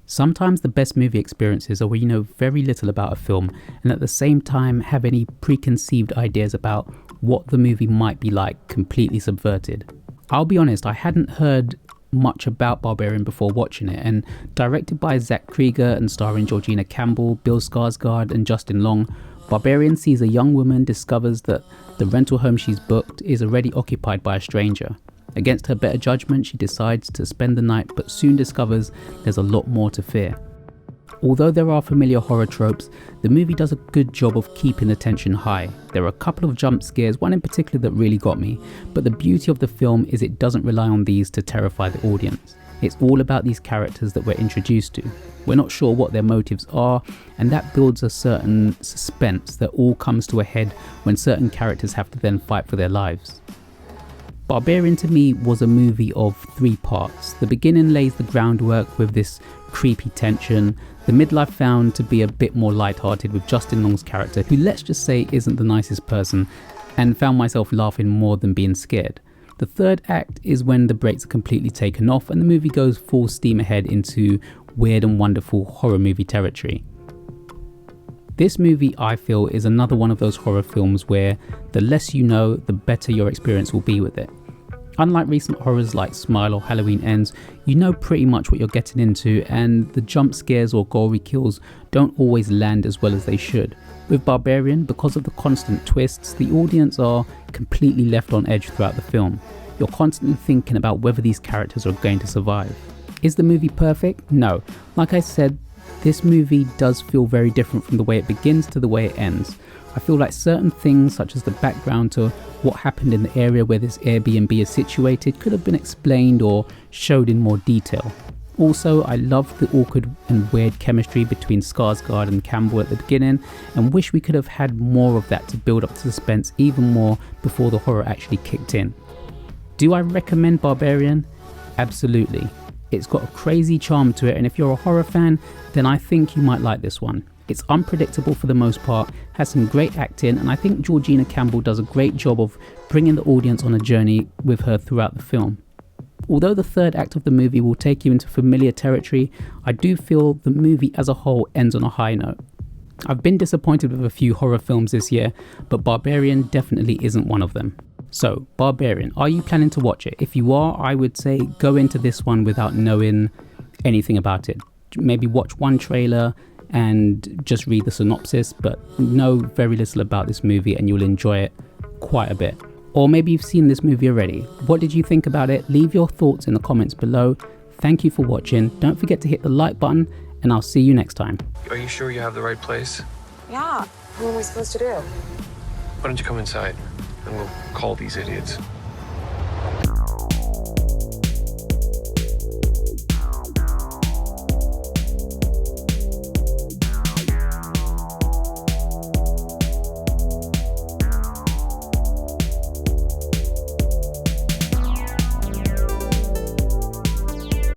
Sometimes the best movie experiences are where you know very little about a film and at the same time have any preconceived ideas about what the movie might be like completely subverted. I'll be honest, I hadn't heard much about Barbarian before watching it, and directed by Zach Krieger and starring Georgina Campbell, Bill Skarsgård and Justin Long, Barbarian sees a young woman discovers that the rental home she's booked is already occupied by a stranger. Against her better judgment, she decides to spend the night but soon discovers there's a lot more to fear. Although there are familiar horror tropes, the movie does a good job of keeping the tension high. There are a couple of jump scares, one in particular that really got me, but the beauty of the film is it doesn't rely on these to terrify the audience. It's all about these characters that we're introduced to. We're not sure what their motives are, and that builds a certain suspense that all comes to a head when certain characters have to then fight for their lives. Barbarian to me was a movie of 3 parts. The beginning lays the groundwork with this creepy tension. The middle I found to be a bit more lighthearted with Justin Long's character, who let's just say isn't the nicest person, and found myself laughing more than being scared. The third act is when the brakes are completely taken off and the movie goes full steam ahead into weird and wonderful horror movie territory. This movie, I feel, is another one of those horror films where the less you know, the better your experience will be with it. Unlike recent horrors like Smile or Halloween Ends, you know pretty much what you're getting into, and the jump scares or gory kills don't always land as well as they should. With Barbarian, because of the constant twists, the audience are completely left on edge throughout the film. You're constantly thinking about whether these characters are going to survive. Is the movie perfect? No. Like I said, this movie does feel very different from the way it begins to the way it ends. I feel like certain things, such as the background to what happened in the area where this Airbnb is situated, could have been explained or showed in more detail. Also, I loved the awkward and weird chemistry between Skarsgård and Campbell at the beginning, and wish we could have had more of that to build up the suspense even more before the horror actually kicked in. Do I recommend Barbarian? Absolutely. It's got a crazy charm to it, and if you're a horror fan, then I think you might like this one. It's unpredictable for the most part, has some great acting, and I think Georgina Campbell does a great job of bringing the audience on a journey with her throughout the film. Although the third act of the movie will take you into familiar territory, I do feel the movie as a whole ends on a high note. I've been disappointed with a few horror films this year, but Barbarian definitely isn't one of them. So, Barbarian, are you planning to watch it? If you are, I would say go into this one without knowing anything about it. Maybe watch one trailer and just read the synopsis, but know very little about this movie and you'll enjoy it quite a bit. Or maybe you've seen this movie already. What did you think about it? Leave your thoughts in the comments below. Thank you for watching. Don't forget to hit the like button, and I'll see you next time. Are you sure you have the right place? Yeah. What am I supposed to do? Why don't you come inside and we'll call these idiots?